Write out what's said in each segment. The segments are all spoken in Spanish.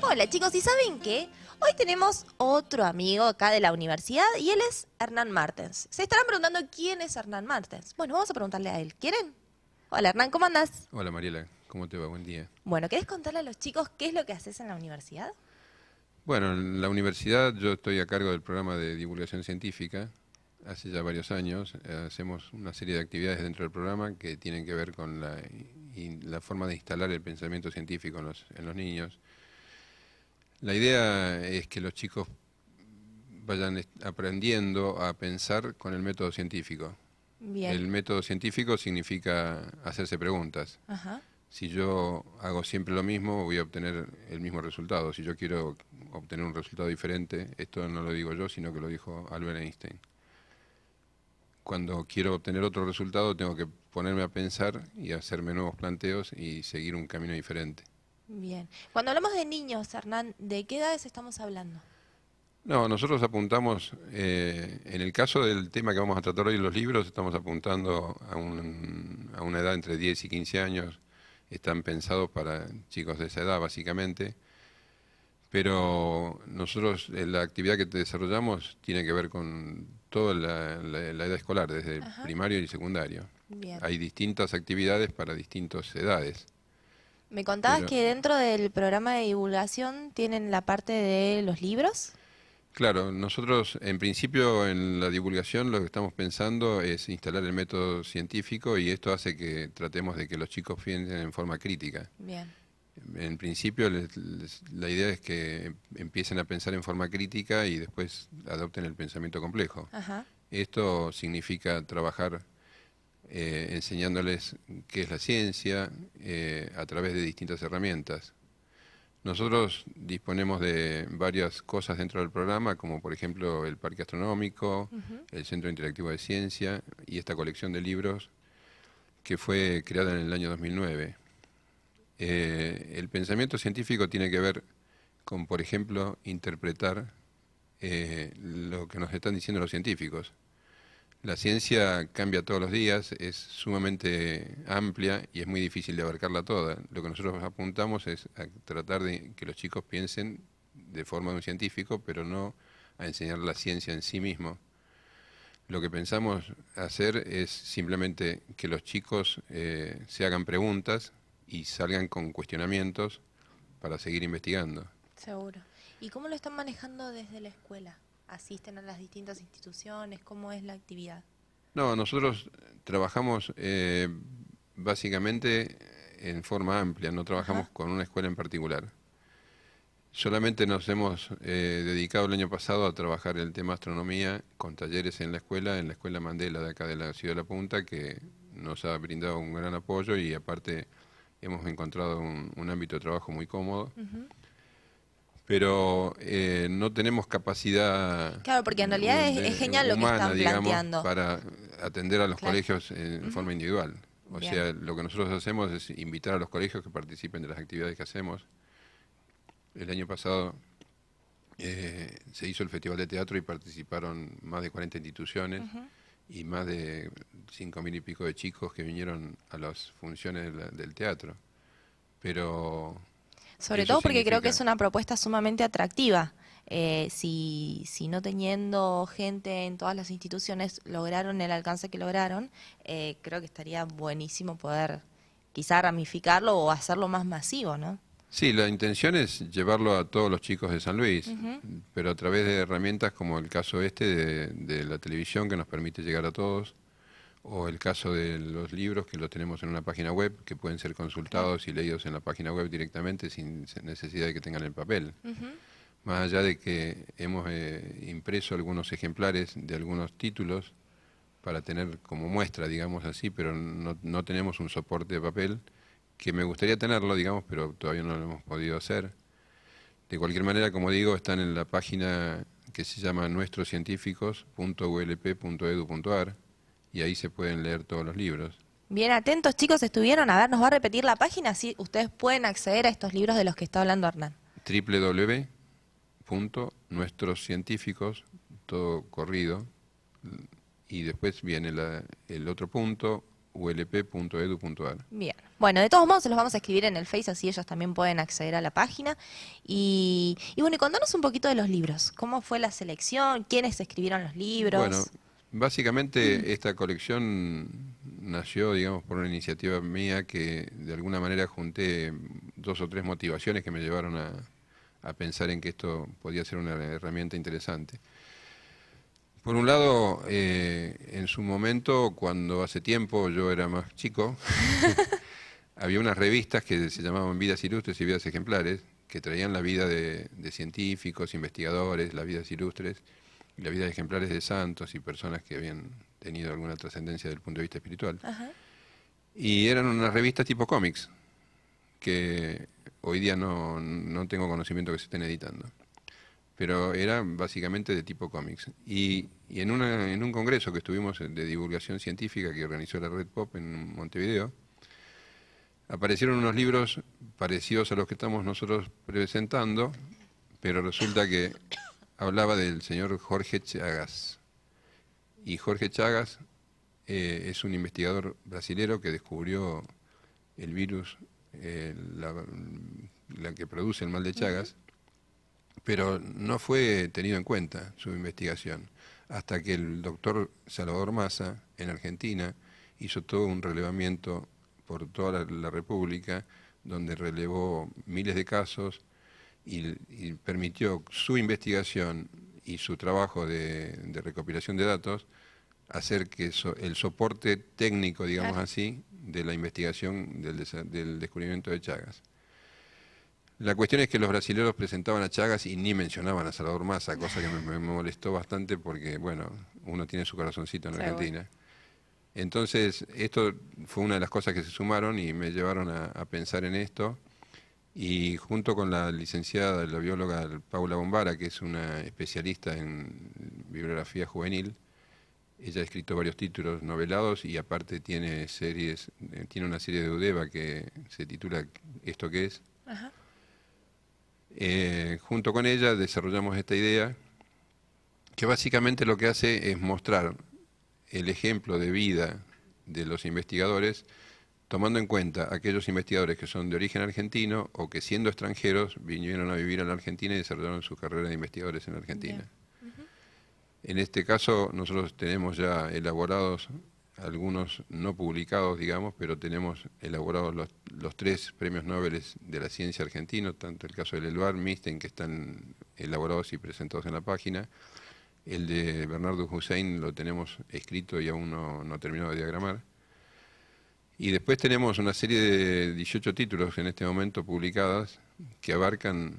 Hola chicos, ¿y saben qué? Hoy tenemos otro amigo acá de la universidad y él es Hernán Martens. Se estarán preguntando quién es Hernán Martens. Bueno, vamos a preguntarle a él. ¿Quieren? Hola Hernán, ¿cómo andás? Hola Mariela, ¿cómo te va? Buen día. Bueno, ¿querés contarle a los chicos qué es lo que haces en la universidad? Bueno, en la universidad yo estoy a cargo del programa de divulgación científica. Hace ya varios años hacemos una serie de actividades dentro del programa que tienen que ver con la forma de instalar el pensamiento científico en los niños. La idea es que los chicos vayan aprendiendo a pensar con el método científico. Bien. El método científico significa hacerse preguntas. Ajá. Si yo hago siempre lo mismo, voy a obtener el mismo resultado. Si yo quiero obtener un resultado diferente, esto no lo digo yo, sino que lo dijo Albert Einstein. Cuando quiero obtener otro resultado, tengo que ponerme a pensar y hacerme nuevos planteos y seguir un camino diferente. Bien. Cuando hablamos de niños, Hernán, ¿de qué edades estamos hablando? No, nosotros apuntamos, en el caso del tema que vamos a tratar hoy en los libros, estamos apuntando a una edad entre 10 y 15 años. Están pensados para chicos de esa edad, básicamente. Pero nosotros, la actividad que desarrollamos tiene que ver con toda la edad escolar, desde el Ajá. primario y secundario. Bien. Hay distintas actividades para distintas edades. Me contabas Pero, que dentro del programa de divulgación tienen la parte de los libros. claro, nosotros en principio en la divulgación lo que estamos pensando es instalar el método científico y esto hace que tratemos de que los chicos piensen en forma crítica. Bien. En principio la idea es que empiecen a pensar en forma crítica y después adopten el pensamiento complejo. Ajá. Esto significa trabajar enseñándoles qué es la ciencia a través de distintas herramientas. Nosotros disponemos de varias cosas dentro del programa, como por ejemplo el Parque Astronómico, Ujú. el Centro Interactivo de Ciencia y esta colección de libros que fue creada en el año 2009. El pensamiento científico tiene que ver con, por ejemplo, interpretar lo que nos están diciendo los científicos. La ciencia cambia todos los días, es sumamente amplia y es muy difícil de abarcarla toda. Lo que nosotros apuntamos es a tratar de que los chicos piensen de forma de un científico, pero no a enseñar la ciencia en sí mismo. Lo que pensamos hacer es simplemente que los chicos se hagan preguntas y salgan con cuestionamientos para seguir investigando. Seguro. ¿Y cómo lo están manejando desde la escuela? ¿Asisten a las distintas instituciones? ¿Cómo es la actividad? No, nosotros trabajamos básicamente en forma amplia, no trabajamos Ajá. con una escuela en particular. Solamente nos hemos dedicado el año pasado a trabajar el tema astronomía con talleres en la escuela Mandela de acá de la ciudad de La Punta, que nos ha brindado un gran apoyo y aparte hemos encontrado un ámbito de trabajo muy cómodo, Ujú. pero no tenemos capacidad Claro, porque en realidad es genial lo que humana, están digamos, planteando. para atender a los Claro. colegios en Ujú. forma individual. O Bien. sea, lo que nosotros hacemos es invitar a los colegios que participen de las actividades que hacemos. El año pasado se hizo el Festival de Teatro y participaron más de 40 instituciones Ujú. y más de 5.000 y pico de chicos que vinieron a las funciones del teatro. Pero Sobre eso todo porque creo que es significa, una propuesta sumamente atractiva. Si no teniendo gente en todas las instituciones lograron el alcance que lograron, creo que estaría buenísimo poder quizá ramificarlo o hacerlo más masivo, ¿no? sí, la intención es llevarlo a todos los chicos de San Luis, Ujú. pero a través de herramientas como el caso este de la televisión que nos permite llegar a todos, o el caso de los libros que los tenemos en una página web que pueden ser Claro. consultados y leídos en la página web directamente sin necesidad de que tengan el papel. Ujú. Más allá de que hemos impreso algunos ejemplares de algunos títulos para tener como muestra, digamos así, pero no tenemos un soporte de papel, que me gustaría tenerlo, digamos, pero todavía no lo hemos podido hacer. De cualquier manera, como digo, están en la página que se llama nuestrocientíficos.ulp.edu.ar y ahí se pueden leer todos los libros. Bien atentos, chicos, estuvieron. A ver, nos va a repetir la página, así ustedes pueden acceder a estos libros de los que está hablando Hernán. www.nuestrocientíficos, todo corrido, y después viene el otro punto, ulp.edu.ar. Bien. Bueno, de todos modos se los vamos a escribir en el Face, así ellos también pueden acceder a la página. Y bueno, y contanos un poquito de los libros. ¿Cómo fue la selección? ¿Quiénes escribieron los Bueno, libros? básicamente esta colección nació, digamos, por una iniciativa mía que de alguna manera junté 2 o 3 motivaciones que me llevaron a pensar en que esto podía ser una herramienta interesante. Por un lado, en su momento, cuando hace tiempo yo era más chico, había unas revistas que se llamaban Vidas Ilustres y Vidas Ejemplares, que traían la vida de científicos, investigadores, las vidas ilustres y las vidas ejemplares de santos y personas que habían tenido alguna trascendencia desde el punto de vista espiritual. Ajá. Y eran unas revistas tipo cómics, que hoy día no tengo conocimiento que se estén editando, pero era básicamente de tipo cómics. Y en un congreso que estuvimos de divulgación científica que organizó la Red Pop en Montevideo, aparecieron unos libros parecidos a los que estamos nosotros presentando, pero resulta que hablaba del señor Jorge Chagas. Y Jorge Chagas es un investigador brasilero que descubrió el virus, la que produce el mal de Chagas, pero no fue tenido en cuenta su investigación, hasta que el doctor Salvador Massa, en Argentina, hizo todo un relevamiento por toda la República, donde relevó miles de casos y permitió su investigación y su trabajo de recopilación de datos hacer que el soporte técnico, digamos Claro. así, de la investigación del descubrimiento de Chagas. La cuestión es que los brasileños presentaban a Chagas y ni mencionaban a Salvador Massa, cosa que me molestó bastante porque, bueno, uno tiene su corazoncito en Seguro. Argentina. Entonces, esto fue una de las cosas que se sumaron y me llevaron a pensar en esto. Y junto con la licenciada, la bióloga Paula Bombara, que es una especialista en bibliografía juvenil, ella ha escrito varios títulos novelados y aparte tiene tiene una serie de Udeva que se titula ¿Esto qué es? Ajá. Junto con ella desarrollamos esta idea que básicamente lo que hace es mostrar el ejemplo de vida de los investigadores, tomando en cuenta aquellos investigadores que son de origen argentino o que siendo extranjeros vinieron a vivir a la Argentina y desarrollaron su carrera de investigadores en la Argentina. Bien. Ujú. En este caso nosotros tenemos ya elaborados, algunos no publicados, digamos, pero tenemos elaborados los 3 premios Nobel de la ciencia argentinos, tanto el caso del Elbar, Misten, que están elaborados y presentados en la página. El de Bernardo Hussein lo tenemos escrito y aún no terminado de diagramar. Y después tenemos una serie de 18 títulos en este momento publicadas que abarcan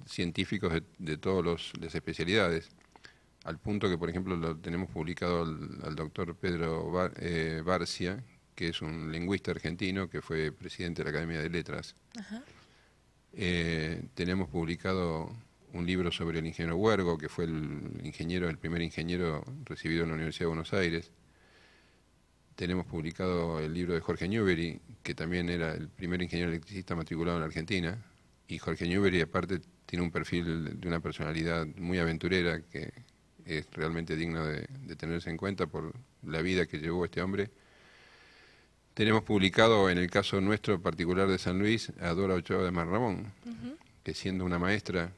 científicos de todas las especialidades, al punto que, por ejemplo, lo tenemos publicado al doctor Pedro Barcia, que es un lingüista argentino que fue presidente de la Academia de Letras. Ajá. Tenemos publicado un libro sobre el ingeniero Huergo, que fue el primer ingeniero recibido en la Universidad de Buenos Aires. Tenemos publicado el libro de Jorge Newbery, que también era el primer ingeniero electricista matriculado en la Argentina. Y Jorge Newbery, aparte, tiene un perfil de una personalidad muy aventurera que es realmente digno de tenerse en cuenta por la vida que llevó este hombre. Tenemos publicado, en el caso nuestro particular de San Luis, a Dora Ochoa de Marramón, que siendo una maestra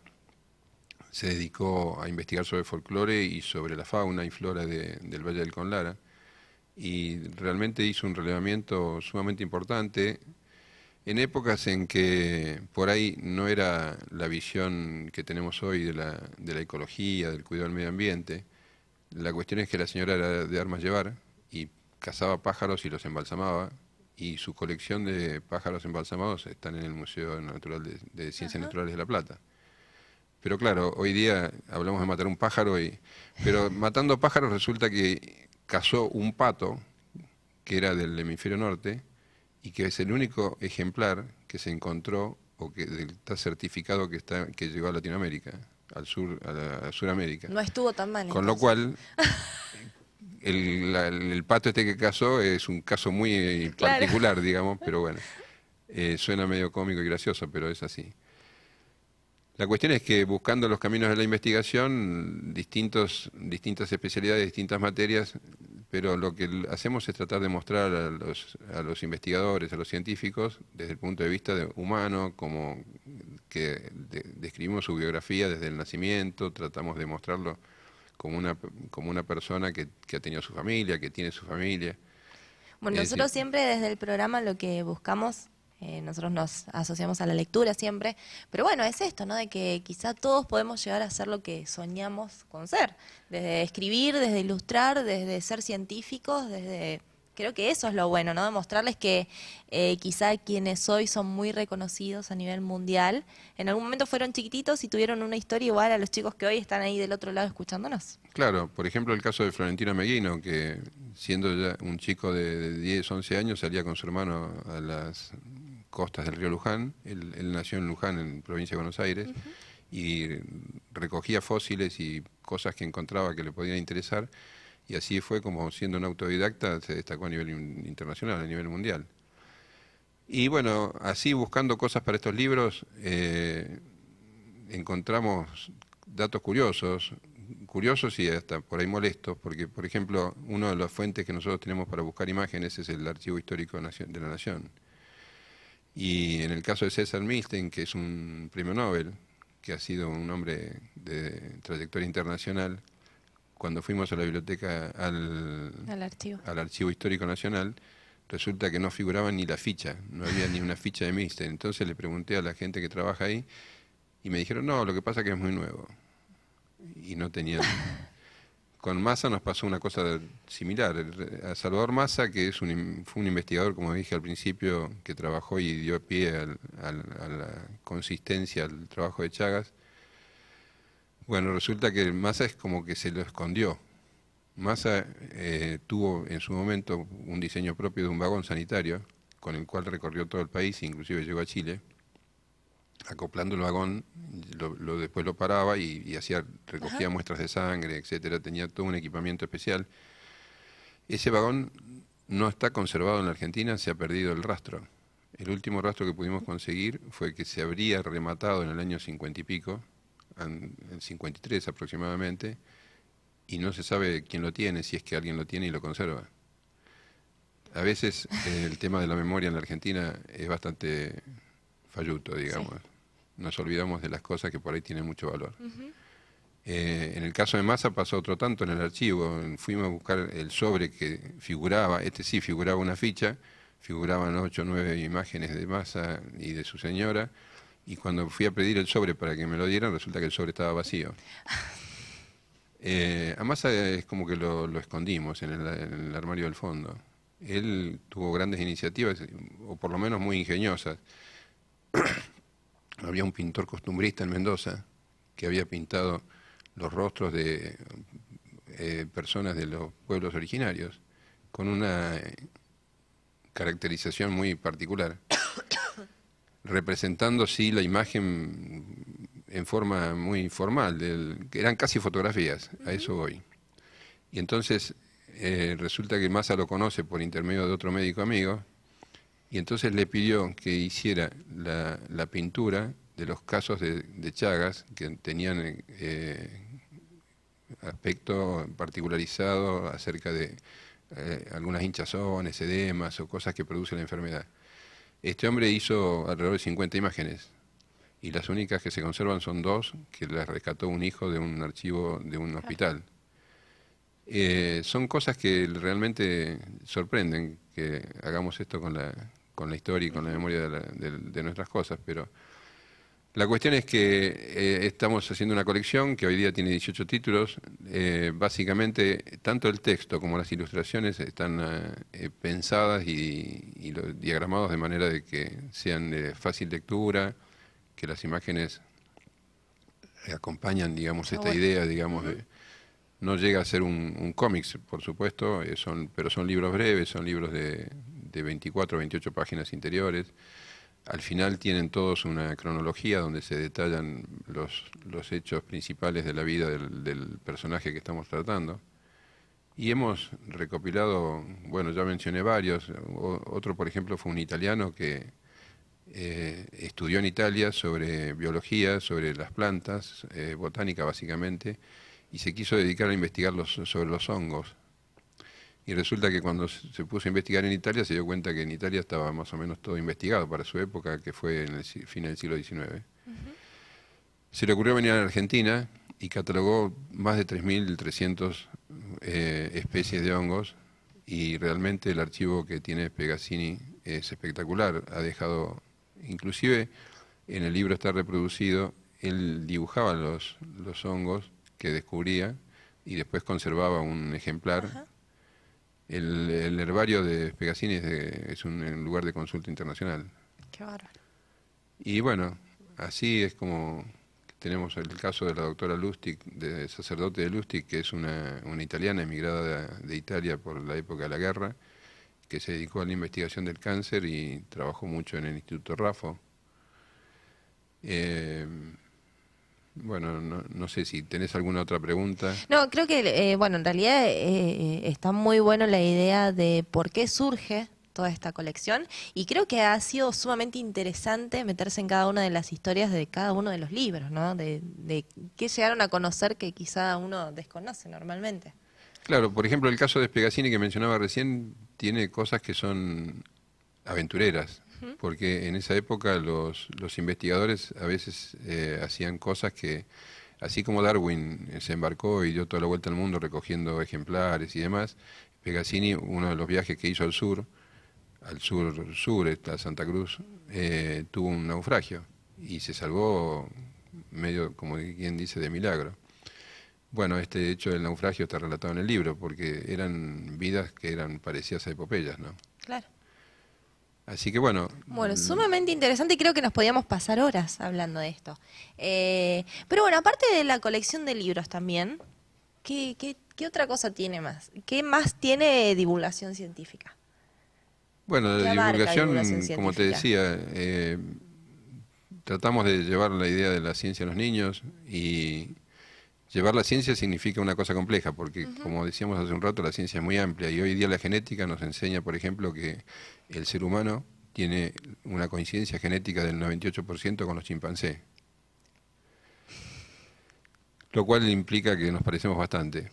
se dedicó a investigar sobre folclore y sobre la fauna y flora del Valle del Conlara, y realmente hizo un relevamiento sumamente importante en épocas en que por ahí no era la visión que tenemos hoy de la ecología, del cuidado del medio ambiente. La cuestión es que la señora era de armas llevar y cazaba pájaros y los embalsamaba, y su colección de pájaros embalsamados están en el Museo Natural de Ciencias Ajá. Naturales de La Plata. Pero claro, hoy día hablamos de matar un pájaro, pero matando pájaros resulta que cazó un pato que era del hemisferio norte y que es el único ejemplar que se encontró o que está certificado que llegó a Latinoamérica, a Suramérica. No estuvo tan mal Con lo entonces. cual, el pato este que cazó es un caso muy Claro. particular, digamos, pero bueno, suena medio cómico y gracioso, pero es así. La cuestión es que buscando los caminos de la investigación, distintas especialidades, distintas materias, pero lo que hacemos es tratar de mostrar a los investigadores, a los científicos, desde el punto de vista humano, como que describimos su biografía desde el nacimiento, tratamos de mostrarlo como una persona que ha tenido su familia, que tiene su familia. Bueno, Es decir, nosotros siempre desde el programa lo que buscamos, nosotros nos asociamos a la lectura siempre, pero bueno, es esto, ¿no? De que quizá todos podemos llegar a ser lo que soñamos con ser, desde escribir, desde ilustrar, desde ser científicos, desde... Creo que eso es lo bueno, ¿no? Demostrarles que quizá quienes hoy son muy reconocidos a nivel mundial, en algún momento fueron chiquititos y tuvieron una historia igual a los chicos que hoy están ahí del otro lado escuchándonos. claro, por ejemplo, el caso de Florentino Meguino, que siendo ya un chico de 10, 11 años, salía con su hermano a las costas del río Luján. Él nació en Luján, en provincia de Buenos Aires, y recogía fósiles y cosas que encontraba que le podían interesar, y así fue como siendo un autodidacta se destacó a nivel internacional, a nivel mundial. Y bueno, así buscando cosas para estos libros, encontramos datos curiosos y hasta por ahí molestos, porque por ejemplo, una de las fuentes que nosotros tenemos para buscar imágenes es el Archivo Histórico de la Nación. Y en el caso de César Milstein, que es un premio Nobel, que ha sido un hombre de trayectoria internacional, cuando fuimos a la biblioteca, Al archivo. al Archivo Histórico Nacional, resulta que no figuraba ni la ficha, no había ni una ficha de Milstein. Entonces le pregunté a la gente que trabaja ahí y me dijeron, no, lo que pasa es que es muy nuevo. Y no tenían... Con Massa nos pasó una cosa similar. A Salvador Massa, que fue un investigador, como dije al principio, que trabajó y dio pie a la consistencia al trabajo de Chagas. Bueno, resulta que Massa es como que se lo escondió. Massa tuvo en su momento un diseño propio de un vagón sanitario, con el cual recorrió todo el país, inclusive llegó a Chile. Acoplando el vagón, después lo paraba y recogía Ajá. muestras de sangre, etcétera, tenía todo un equipamiento especial. Ese vagón no está conservado en la Argentina, se ha perdido el rastro. El último rastro que pudimos conseguir fue que se habría rematado en el año 50 y pico, en el 53 aproximadamente, y no se sabe quién lo tiene, si es que alguien lo tiene y lo conserva. A veces el tema de la memoria en la Argentina es bastante falluto, Sí. digamos. Nos olvidamos de las cosas que por ahí tienen mucho valor. Ujú. En el caso de Massa pasó otro tanto en el archivo. Fuimos a buscar el sobre que figuraba, este sí figuraba una ficha, figuraban 8 o 9 imágenes de Massa y de su señora, y cuando fui a pedir el sobre para que me lo dieran, resulta que el sobre estaba vacío. A Massa es como que lo escondimos en el armario del fondo. Él tuvo grandes iniciativas, o por lo menos muy ingeniosas. Había un pintor costumbrista en Mendoza que había pintado los rostros de personas de los pueblos originarios con una caracterización muy particular, representando sí la imagen en forma muy formal, que eran casi fotografías, a eso voy. Y entonces resulta que Massa lo conoce por intermedio de otro médico amigo, y entonces le pidió que hiciera la pintura de los casos de Chagas que tenían aspecto particularizado acerca de algunas hinchazones, edemas o cosas que produce la enfermedad. Este hombre hizo alrededor de 50 imágenes y las únicas que se conservan son dos que las rescató un hijo de un archivo de un hospital. Son cosas que realmente sorprenden que hagamos esto con la historia y con la memoria de nuestras cosas, pero la cuestión es que estamos haciendo una colección que hoy día tiene 18 títulos. Básicamente, tanto el texto como las ilustraciones están pensadas y diagramados de manera de que sean de fácil lectura, que las imágenes acompañan, digamos, Está esta bueno. idea, digamos, Ujú. no llega a ser un cómics, por supuesto, pero son libros breves, son libros de 24 o 28 páginas interiores. Al final tienen todos una cronología donde se detallan los hechos principales de la vida del personaje que estamos tratando. Y hemos recopilado, bueno, ya mencioné varios, otro por ejemplo fue un italiano que estudió en Italia sobre biología, sobre las plantas, botánica básicamente, y se quiso dedicar a investigar sobre los hongos. Y resulta que cuando se puso a investigar en Italia se dio cuenta que en Italia estaba más o menos todo investigado para su época, que fue en el fin del siglo XIX. Se le ocurrió venir a la Argentina y catalogó más de 3.300 especies de hongos, y realmente el archivo que tiene Pegazzini es espectacular. Ha dejado, inclusive en el libro está reproducido, él dibujaba los hongos que descubría y después conservaba un ejemplar. Ajá. El herbario de Pegazzini es un lugar de consulta internacional. Qué bárbaro. Y bueno, así es como tenemos el caso de la doctora Lustig, de sacerdote de Lustig, que es una italiana emigrada de Italia por la época de la guerra, que se dedicó a la investigación del cáncer y trabajó mucho en el Instituto Raffo. Bueno, no sé si tenés alguna otra pregunta. No, creo que, bueno, en realidad está muy bueno la idea de por qué surge toda esta colección y creo que ha sido sumamente interesante meterse en cada una de las historias de cada uno de los libros, ¿no? De qué llegaron a conocer que quizá uno desconoce normalmente. Claro, por ejemplo, el caso de Pegazzini que mencionaba recién tiene cosas que son aventureras, porque en esa época los investigadores a veces hacían cosas que, así como Darwin se embarcó y dio toda la vuelta al mundo recogiendo ejemplares y demás, Pegazzini, uno de los viajes que hizo al sur, a Santa Cruz, tuvo un naufragio y se salvó medio, como quien dice, de milagro. Bueno, este hecho del naufragio está relatado en el libro, porque eran vidas que eran parecidas a epopeyas, ¿no? Claro. Así que bueno, Bueno, sumamente interesante y creo que nos podíamos pasar horas hablando de esto. Pero bueno, aparte de la colección de libros también, ¿qué otra cosa tiene más? ¿Qué más tiene divulgación científica? bueno, ¿Qué la abarca divulgación divulgación, como te científica? decía, tratamos de llevar la idea de la ciencia a los niños, y llevar la ciencia significa una cosa compleja, porque como decíamos hace un rato, la ciencia es muy amplia y hoy día la genética nos enseña, por ejemplo, que el ser humano tiene una coincidencia genética del 98% con los chimpancés, lo cual implica que nos parecemos bastante,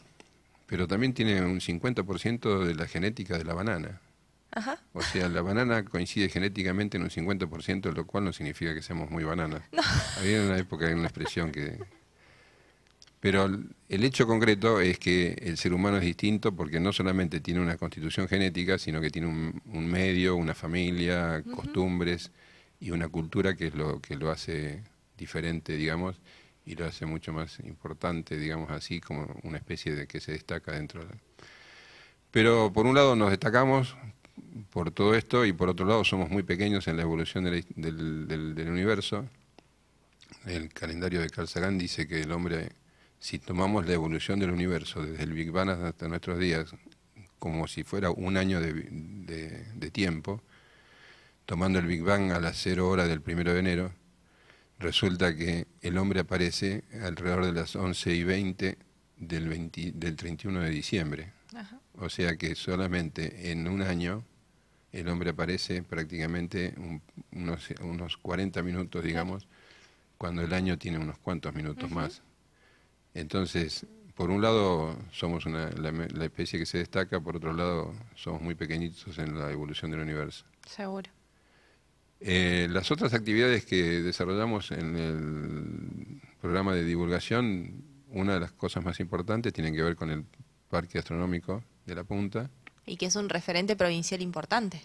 pero también tiene un 50% de la genética de la banana. Ajá. O sea, la banana coincide genéticamente en un 50%, lo cual no significa que seamos muy bananas. Había una época una expresión que... Pero el hecho concreto es que el ser humano es distinto porque no solamente tiene una constitución genética, sino que tiene un medio, una familia, costumbres y una cultura que es lo que lo hace diferente, digamos, y lo hace mucho más importante, digamos así, como una especie de que se destaca dentro de... Pero por un lado nos destacamos por todo esto y por otro lado somos muy pequeños en la evolución del universo. El calendario de Carl Sagan dice que el hombre, si tomamos la evolución del universo desde el Big Bang hasta nuestros días, como si fuera un año de tiempo, tomando el Big Bang a las 0 horas del 1 de enero, resulta que el hombre aparece alrededor de las 11:20 del 31 de diciembre. Ajá. O sea que solamente en un año el hombre aparece prácticamente unos 40 minutos, Claro. digamos, cuando el año tiene unos cuantos minutos más. Entonces, por un lado somos la especie que se destaca, por otro lado somos muy pequeñitos en la evolución del universo. Seguro. Las otras actividades que desarrollamos en el programa de divulgación, una de las cosas más importantes tienen que ver con el Parque Astronómico de La Punta. Y que es un referente provincial importante.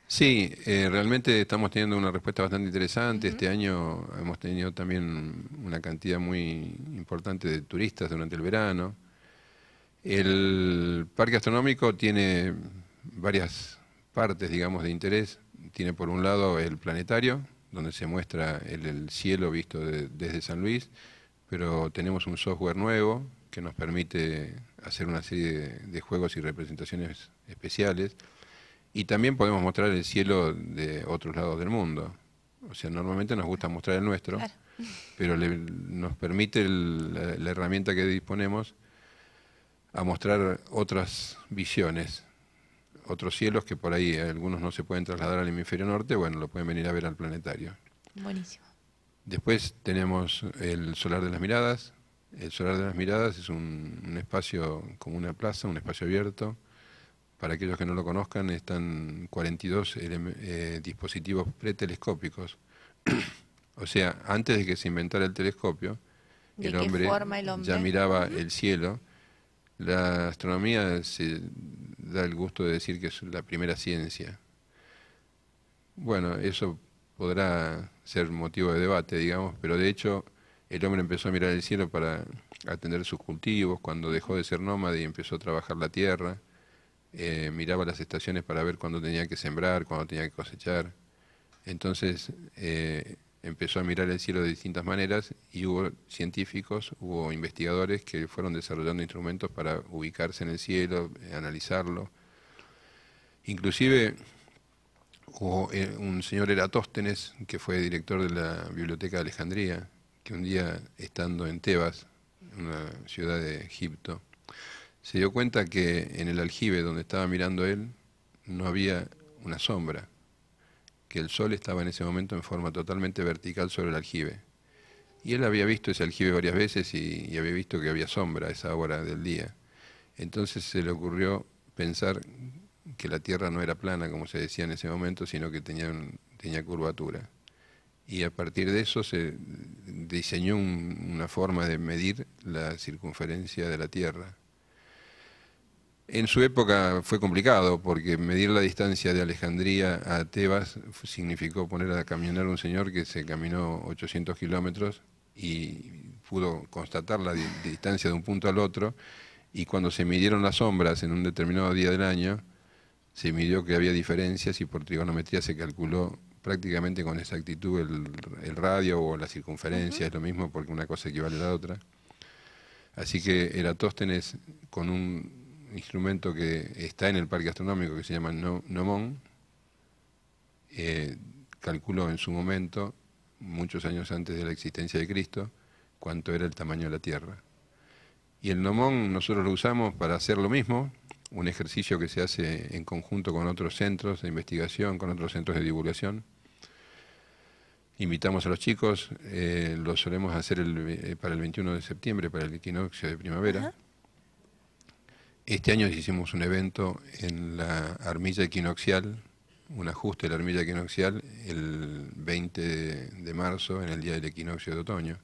Sí, realmente estamos teniendo una respuesta bastante interesante. Este año hemos tenido también una cantidad muy importante de turistas durante el verano. El parque astronómico tiene varias partes, digamos, de interés. Tiene por un lado el planetario, donde se muestra el cielo visto desde San Luis, pero tenemos un software nuevo que nos permite hacer una serie de juegos y representaciones especiales. Y también podemos mostrar el cielo de otros lados del mundo. O sea, normalmente nos gusta mostrar el nuestro, Claro. pero nos permite la herramienta que disponemos a mostrar otras visiones. otros cielos que por ahí algunos no se pueden trasladar al hemisferio norte, bueno, lo pueden venir a ver al planetario. Buenísimo. Después tenemos el Solar de las Miradas. El Solar de las Miradas es un espacio como una plaza, un espacio abierto. Para aquellos que no lo conozcan, están 42 dispositivos pretelescópicos. O sea, antes de que se inventara el telescopio, ¿De el qué hombre forma el hombre? ya miraba el cielo. La astronomía se da el gusto de decir que es la primera ciencia. Bueno, eso podrá ser motivo de debate, digamos, pero de hecho el hombre empezó a mirar el cielo para atender sus cultivos, cuando dejó de ser nómade y empezó a trabajar la tierra, miraba las estaciones para ver cuándo tenía que sembrar, cuándo tenía que cosechar. Entonces empezó a mirar el cielo de distintas maneras y hubo científicos, hubo investigadores que fueron desarrollando instrumentos para ubicarse en el cielo, analizarlo. Inclusive hubo un señor Eratóstenes, que fue director de la Biblioteca de Alejandría, que un día, estando en Tebas, una ciudad de Egipto, se dio cuenta que en el aljibe donde estaba mirando él no había una sombra, que el sol estaba en ese momento en forma totalmente vertical sobre el aljibe. Y él había visto ese aljibe varias veces y había visto que había sombra a esa hora del día. Entonces se le ocurrió pensar que la Tierra no era plana, como se decía en ese momento, sino que tenía curvatura. Y a partir de eso se diseñó una forma de medir la circunferencia de la Tierra. En su época fue complicado, porque medir la distancia de Alejandría a Tebas significó poner a caminar a un señor que se caminó 800 kilómetros y pudo constatar la distancia de un punto al otro, y cuando se midieron las sombras en un determinado día del año, se midió que había diferencias y por trigonometría se calculó prácticamente con exactitud el radio o la circunferencia, es lo mismo porque una cosa equivale a la otra. Así que Eratóstenes, con un instrumento que está en el parque astronómico que se llama Gnomon, calculó en su momento, muchos años antes de la existencia de Cristo, cuánto era el tamaño de la Tierra. Y el Gnomon nosotros lo usamos para hacer lo mismo, un ejercicio que se hace en conjunto con otros centros de investigación, con otros centros de divulgación. Invitamos a los chicos, lo solemos hacer para el 21 de septiembre, para el equinoccio de primavera. Ajá. Este año hicimos un evento en la armilla equinoccial, un ajuste de la armilla equinoccial, el 20 de marzo, en el día del equinoccio de otoño.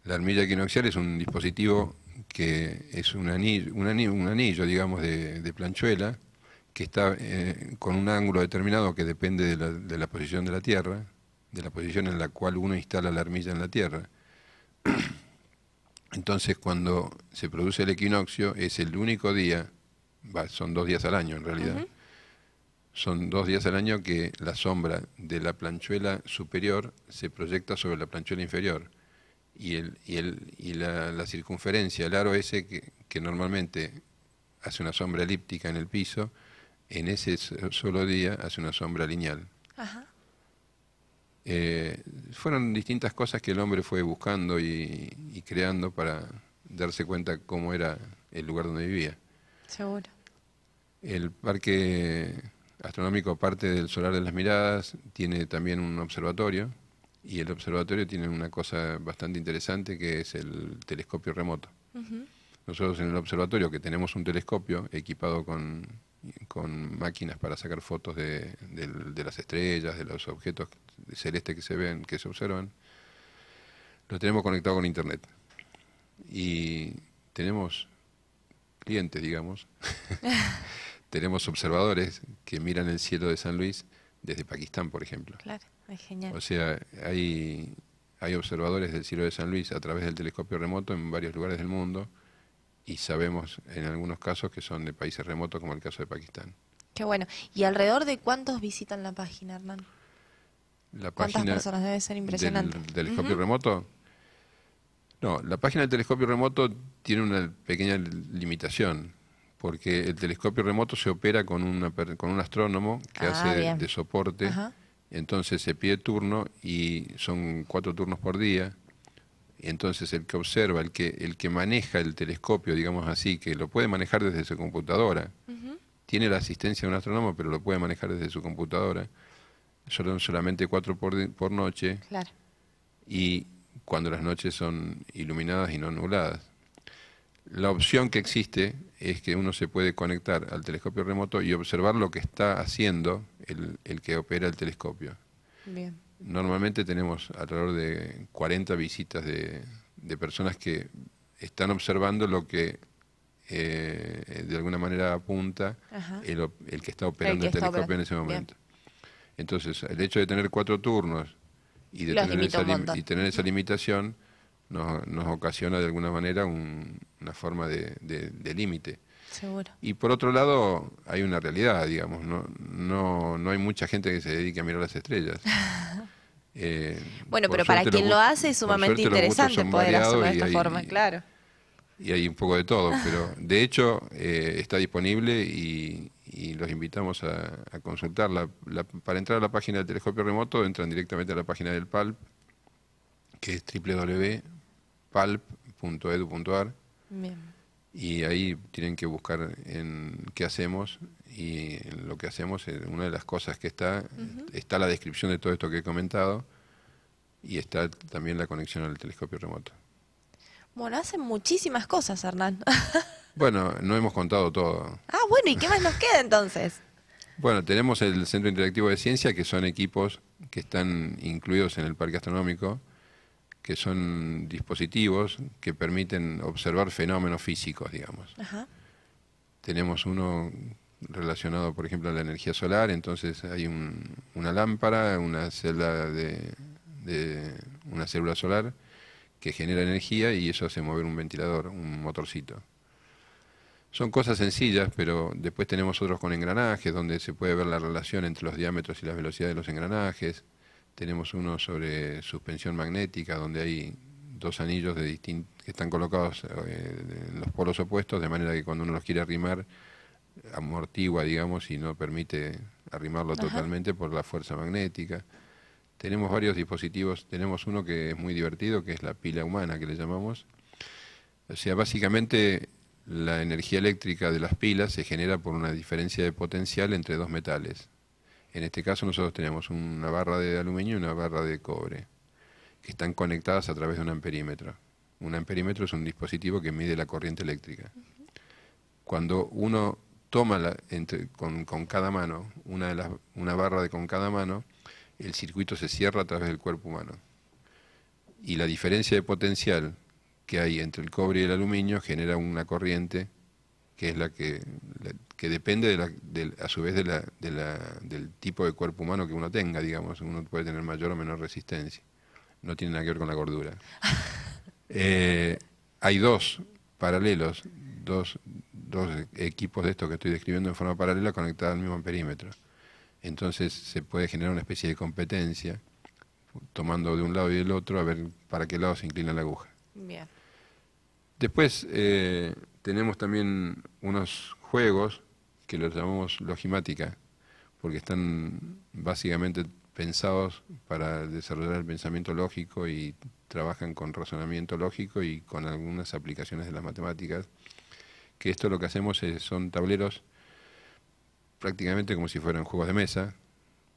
La armilla equinoccial es un dispositivo que es un anillo, digamos, de planchuela, que está con un ángulo determinado que depende de la posición de la Tierra, de la posición en la cual uno instala la armilla en la Tierra. Entonces, cuando se produce el equinoccio, es el único día, son 2 días al año en realidad, son 2 días al año que la sombra de la planchuela superior se proyecta sobre la planchuela inferior. Y la circunferencia, el aro ese que normalmente hace una sombra elíptica en el piso, en ese solo día hace una sombra lineal. Ajá. Fueron distintas cosas que el hombre fue buscando y creando para darse cuenta cómo era el lugar donde vivía. Seguro. El parque astronómico, aparte del Solar de las Miradas, tiene también un observatorio, y el observatorio tiene una cosa bastante interesante, que es el telescopio remoto. Nosotros en el observatorio, que tenemos un telescopio equipado con máquinas para sacar fotos de las estrellas, de los objetos celestes que se ven, que se observan, lo tenemos conectado con internet. Y tenemos clientes, digamos, tenemos observadores que miran el cielo de San Luis desde Pakistán, por ejemplo. Claro, es genial. O sea, hay observadores del cielo de San Luis a través del telescopio remoto en varios lugares del mundo, y sabemos en algunos casos que son de países remotos, como el caso de Pakistán. Qué bueno. ¿Y alrededor de cuántos visitan la página, Hernán? La ¿Cuántas página personas? Debe ser impresionante. del telescopio remoto, no, la página del telescopio remoto tiene una pequeña limitación, porque el telescopio remoto se opera con un astrónomo que hace de soporte. Ajá. Entonces se pide turno y son 4 turnos por día. Entonces el que observa, el que maneja el telescopio, digamos así, que lo puede manejar desde su computadora, tiene la asistencia de un astrónomo, pero lo puede manejar desde su computadora. Son solamente 4 por noche, Claro. y cuando las noches son iluminadas y no nubladas. La opción que existe es que uno se puede conectar al telescopio remoto y observar lo que está haciendo el que opera el telescopio. Bien. Normalmente tenemos alrededor de 40 visitas de personas que están observando lo que de alguna manera apunta Ajá. el que está operando el que está telescopio en operando. ese Bien. momento. Entonces, el hecho de tener 4 turnos y de Los tener limita un y montón. tener esa limitación nos ocasiona de alguna manera una forma de límite. Seguro. Y por otro lado, hay una realidad, digamos, no hay mucha gente que se dedique a mirar las estrellas. Eh, Bueno, pero para quien lo hace es por sumamente suerte los gustos interesante son poder hacerlo variados de esta forma, claro. y hay un poco de todo, pero de hecho está disponible y los invitamos a consultarla. Para entrar a la página del telescopio remoto entran directamente a la página del PALP, que es www.palp.edu.ar, Bien. y ahí tienen que buscar en qué hacemos, y en lo que hacemos, una de las cosas que está la descripción de todo esto que he comentado, y está también la conexión al telescopio remoto. Bueno, hacen muchísimas cosas, Hernán. Bueno, no hemos contado todo. Ah, bueno, ¿y qué más nos queda entonces? Bueno, tenemos el Centro Interactivo de Ciencia, que son equipos que están incluidos en el Parque Astronómico, que son dispositivos que permiten observar fenómenos físicos, digamos. Ajá. Tenemos uno relacionado, por ejemplo, a la energía solar. Entonces hay una lámpara, una celda de una célula solar que genera energía, y eso hace mover un ventilador, un motorcito. Son cosas sencillas, pero después tenemos otros con engranajes, donde se puede ver la relación entre los diámetros y las velocidades de los engranajes. Tenemos uno sobre suspensión magnética, donde hay 2 anillos que están colocados en los polos opuestos, de manera que cuando uno los quiere arrimar, amortigua, digamos, y no permite arrimarlo Ajá. totalmente por la fuerza magnética. Tenemos varios dispositivos. Tenemos uno que es muy divertido, que es la pila humana, que le llamamos. O sea, básicamente la energía eléctrica de las pilas se genera por una diferencia de potencial entre 2 metales. En este caso nosotros tenemos una barra de aluminio y una barra de cobre, que están conectadas a través de un amperímetro. Un amperímetro es un dispositivo que mide la corriente eléctrica. Cuando uno toma con cada mano una barra con cada mano, el circuito se cierra a través del cuerpo humano. Y la diferencia de potencial que hay entre el cobre y el aluminio genera una corriente que es que depende a su vez del tipo de cuerpo humano que uno tenga, digamos. Uno puede tener mayor o menor resistencia. No tiene nada que ver con la gordura. Hay 2 paralelos, dos equipos de estos que estoy describiendo en forma paralela conectados al mismo perímetro. Entonces se puede generar una especie de competencia, tomando de un lado y del otro, a ver para qué lado se inclina la aguja. Bien. Después tenemos también unos juegos que los llamamos logimática, porque están básicamente pensados para desarrollar el pensamiento lógico, y trabajan con razonamiento lógico y con algunas aplicaciones de las matemáticas. Que esto lo que hacemos son tableros prácticamente como si fueran juegos de mesa,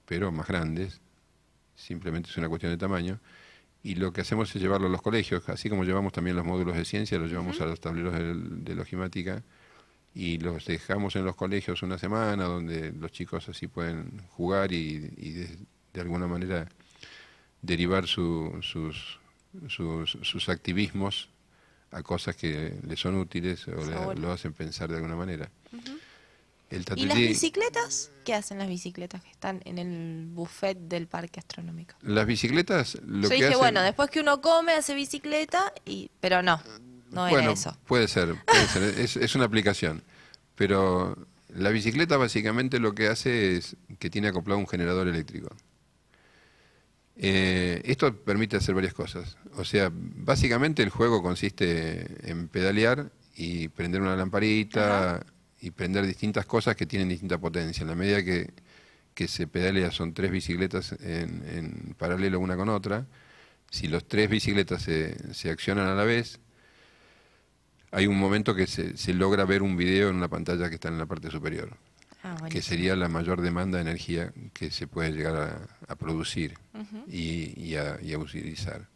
pero más grandes. Simplemente es una cuestión de tamaño. Y lo que hacemos es llevarlo a los colegios, así como llevamos también los módulos de ciencia, los llevamos a los tableros de logimática, y los dejamos en los colegios una semana, donde los chicos así pueden jugar y de alguna manera derivar sus activismos a cosas que les son útiles o Seguro. lo hacen pensar de alguna manera. El ¿Y las Tatutí, bicicletas? ¿Qué hacen las bicicletas que están en el buffet del parque astronómico? las bicicletas lo Yo que dije, hacen... bueno, después que uno come, hace bicicleta, pero no, no era Bueno, eso. puede ser, es una aplicación. Pero la bicicleta básicamente lo que hace es que tiene acoplado un generador eléctrico. Esto permite hacer varias cosas. O sea, básicamente el juego consiste en pedalear y prender una Ajá. lamparita y prender distintas cosas que tienen distinta potencia. En la medida que se pedalea, son 3 bicicletas en paralelo una con otra. Si los 3 bicicletas se accionan a la vez, hay un momento que se logra ver un video en una pantalla que está en la parte superior. Ah, que buenísimo. sería la mayor demanda de energía que se puede llegar a producir Ujú, y a utilizar.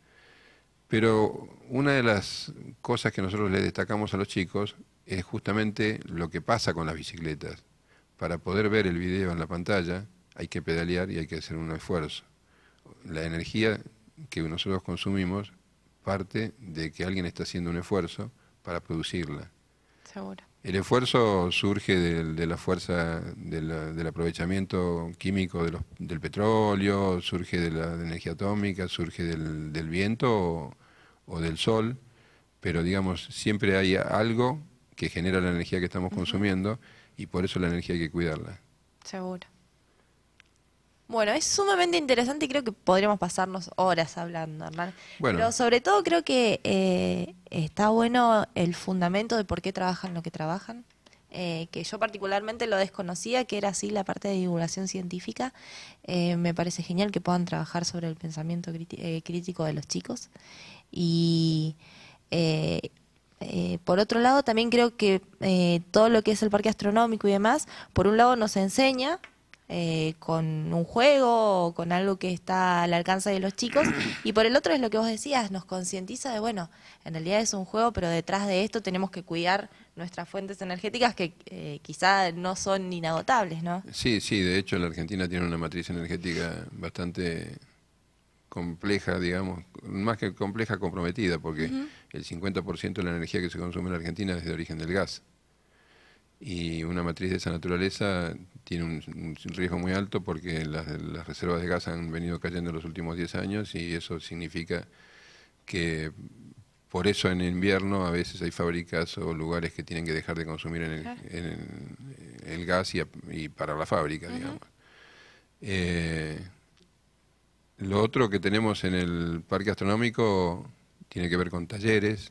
Pero una de las cosas que nosotros le destacamos a los chicos es justamente lo que pasa con las bicicletas. Para poder ver el video en la pantalla hay que pedalear y hay que hacer un esfuerzo. La energía que nosotros consumimos parte de que alguien está haciendo un esfuerzo para producirla. seguro. El esfuerzo surge de la fuerza del aprovechamiento químico del petróleo, surge de la energía atómica, surge del viento o del sol, pero digamos, siempre hay algo que genera la energía que estamos Ujú, consumiendo y por eso la energía hay que cuidarla. seguro. Bueno, es sumamente interesante y creo que podríamos pasarnos horas hablando, Hernán. Bueno, Pero sobre todo creo que está bueno el fundamento de por qué trabajan lo que trabajan, que yo particularmente lo desconocía, que era así la parte de divulgación científica. Me parece genial que puedan trabajar sobre el pensamiento crítico de los chicos. Y eh, por otro lado, también creo que todo lo que es el parque astronómico y demás, por un lado nos enseña con un juego o con algo que está al alcance de los chicos, y por el otro es lo que vos decías, nos concientiza de, bueno, en realidad es un juego, pero detrás de esto tenemos que cuidar nuestras fuentes energéticas que quizá no son inagotables, ¿no? sí, sí, de hecho la Argentina tiene una matriz energética bastante compleja, digamos, más que compleja, comprometida, porque Ujú, el 50% de la energía que se consume en la Argentina es de origen del gas. Y una matriz de esa naturaleza tiene un riesgo muy alto porque las reservas de gas han venido cayendo en los últimos 10 años y eso significa que por eso en invierno a veces hay fábricas o lugares que tienen que dejar de consumir claro. el gas y para la fábrica, Ujú, digamos. Eh, lo otro que tenemos en el parque astronómico tiene que ver con talleres,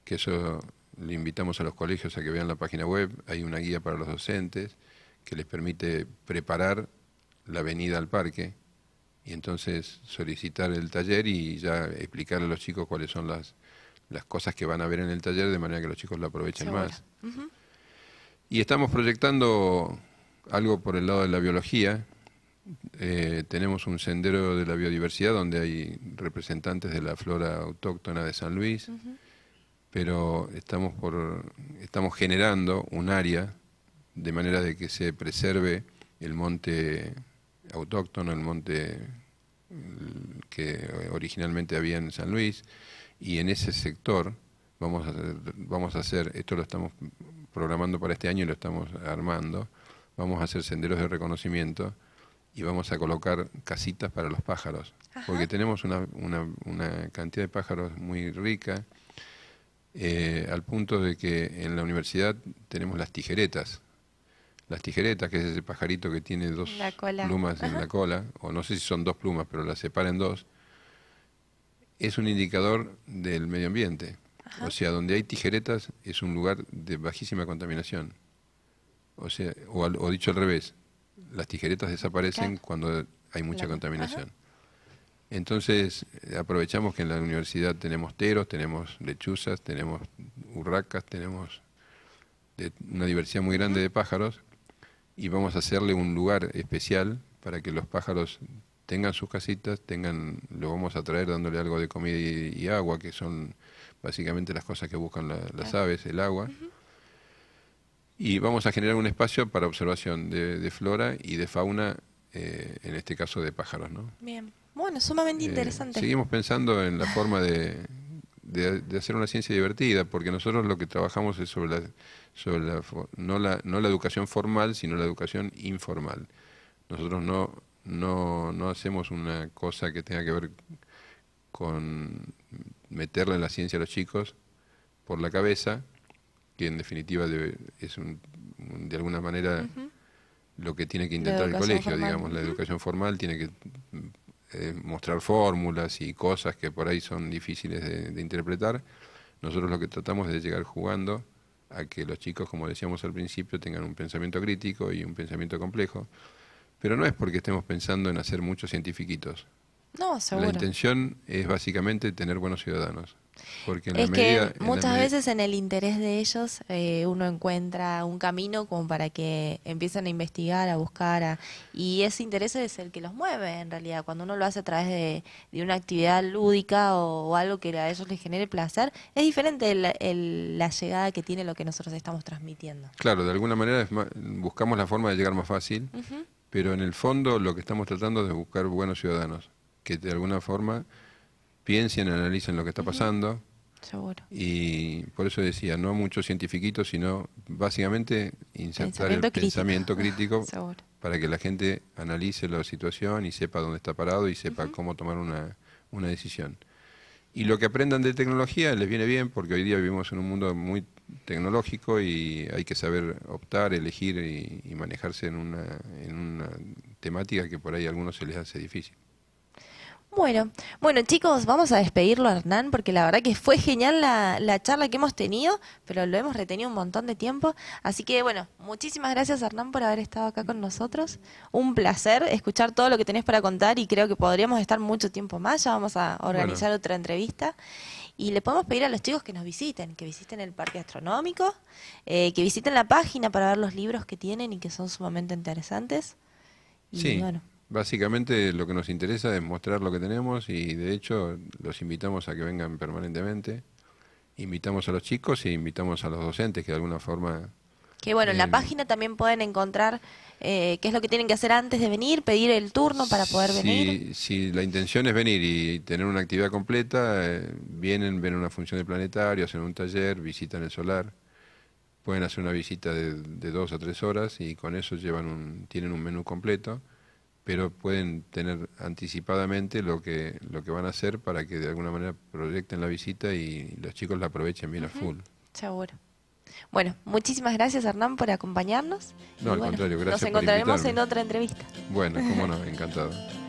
que eso le invitamos a los colegios a que vean la página web. Hay una guía para los docentes que les permite preparar la venida al parque y entonces solicitar el taller y ya explicarle a los chicos cuáles son las cosas que van a ver en el taller de manera que los chicos lo aprovechen seguro. más. Ujú, Y estamos proyectando algo por el lado de la biología. Tenemos un sendero de la biodiversidad donde hay representantes de la flora autóctona de San Luis, ujú, pero estamos generando un área de manera de que se preserve el monte autóctono, el monte que originalmente había en San Luis, y en ese sector vamos a hacer, esto lo estamos programando para este año y lo estamos armando, vamos a hacer senderos de reconocimiento y vamos a colocar casitas para los pájaros, porque ajá, tenemos una cantidad de pájaros muy rica, al punto de que en la universidad tenemos las tijeretas. Las tijeretas, que es ese pajarito que tiene la dos cola. plumas en Ajá, la cola, o no sé si son dos plumas, pero las separa en dos, es un indicador del medio ambiente. O ajá, sea, donde hay tijeretas es un lugar de bajísima contaminación. O sea, o dicho al revés, las tijeretas claro. desaparecen cuando hay mucha Ajá, contaminación. Entonces, aprovechamos que en la universidad tenemos teros, tenemos lechuzas, tenemos urracas, tenemos una diversidad muy grande ujú, de pájaros y vamos a hacerle un lugar especial para que los pájaros tengan sus casitas, lo vamos a traer dándole algo de comida y agua, que son básicamente las cosas que buscan las claro. aves, el agua, Ujú, y vamos a generar un espacio para observación de flora y de fauna, en este caso de pájaros, ¿no? bien. Bueno, sumamente interesante. Seguimos pensando en la forma de hacer una ciencia divertida, porque nosotros lo que trabajamos es no la educación formal, sino la educación informal. Nosotros no hacemos una cosa que tenga que ver con meterle la ciencia a los chicos por la cabeza, que en definitiva de alguna manera Ujú, lo que tiene que la intentar el educación colegio, formal. digamos. La Ujú, educación formal tiene que mostrar fórmulas y cosas que por ahí son difíciles de interpretar. Nosotros lo que tratamos es de llegar jugando a que los chicos, como decíamos al principio, tengan un pensamiento crítico y un pensamiento complejo, pero no es porque estemos pensando en hacer muchos cientifiquitos. no, La seguro. intención es básicamente tener buenos ciudadanos. Porque Es que muchas veces en el interés de ellos uno encuentra un camino como para que empiecen a investigar, a buscar, y ese interés es el que los mueve en realidad. Cuando uno lo hace a través de una actividad lúdica o algo que a ellos les genere placer, es diferente la llegada que tiene lo que nosotros estamos transmitiendo. claro, de alguna manera buscamos la forma de llegar más fácil, Ujú, pero en el fondo lo que estamos tratando es de buscar buenos ciudadanos, que de alguna forma piensen, analicen lo que está ujú, pasando. seguro. Y por eso decía, no mucho cientifiquito, sino básicamente insertar el Pensamiento crítico, pensamiento crítico seguro. para que la gente analice la situación y sepa dónde está parado y sepa Ujú, cómo tomar una decisión. Y lo que aprendan de tecnología les viene bien porque hoy día vivimos en un mundo muy tecnológico y hay que saber optar, elegir y manejarse en una temática que por ahí a algunos se les hace difícil. Bueno, bueno chicos, vamos a despedirlo a Hernán porque la verdad que fue genial la charla que hemos tenido, pero lo hemos retenido un montón de tiempo. Así que bueno, muchísimas gracias Hernán por haber estado acá con nosotros. Un placer escuchar todo lo que tenés para contar y creo que podríamos estar mucho tiempo más. Ya vamos a Bueno, organizar otra entrevista y le podemos pedir a los chicos que visiten el parque astronómico, que visiten la página para ver los libros que tienen y que son sumamente interesantes. Y sí, bueno. básicamente lo que nos interesa es mostrar lo que tenemos y de hecho los invitamos a que vengan permanentemente. Invitamos a los chicos e invitamos a los docentes que de alguna forma... Que bueno, en la eh, página también pueden encontrar qué es lo que tienen que hacer antes de venir, pedir el turno para poder venir. si la intención es venir y tener una actividad completa, vienen, ven una función del planetario, hacen un taller, visitan el solar, pueden hacer una visita de 2 a 3 horas y con eso tienen un menú completo, pero pueden tener anticipadamente lo que van a hacer para que de alguna manera proyecten la visita y los chicos la aprovechen bien a Ujú, full. seguro. Bueno, muchísimas gracias Hernán por acompañarnos No, y al bueno, contrario, nos gracias por encontraremos invitarme. en otra entrevista. Bueno, cómo no, encantado.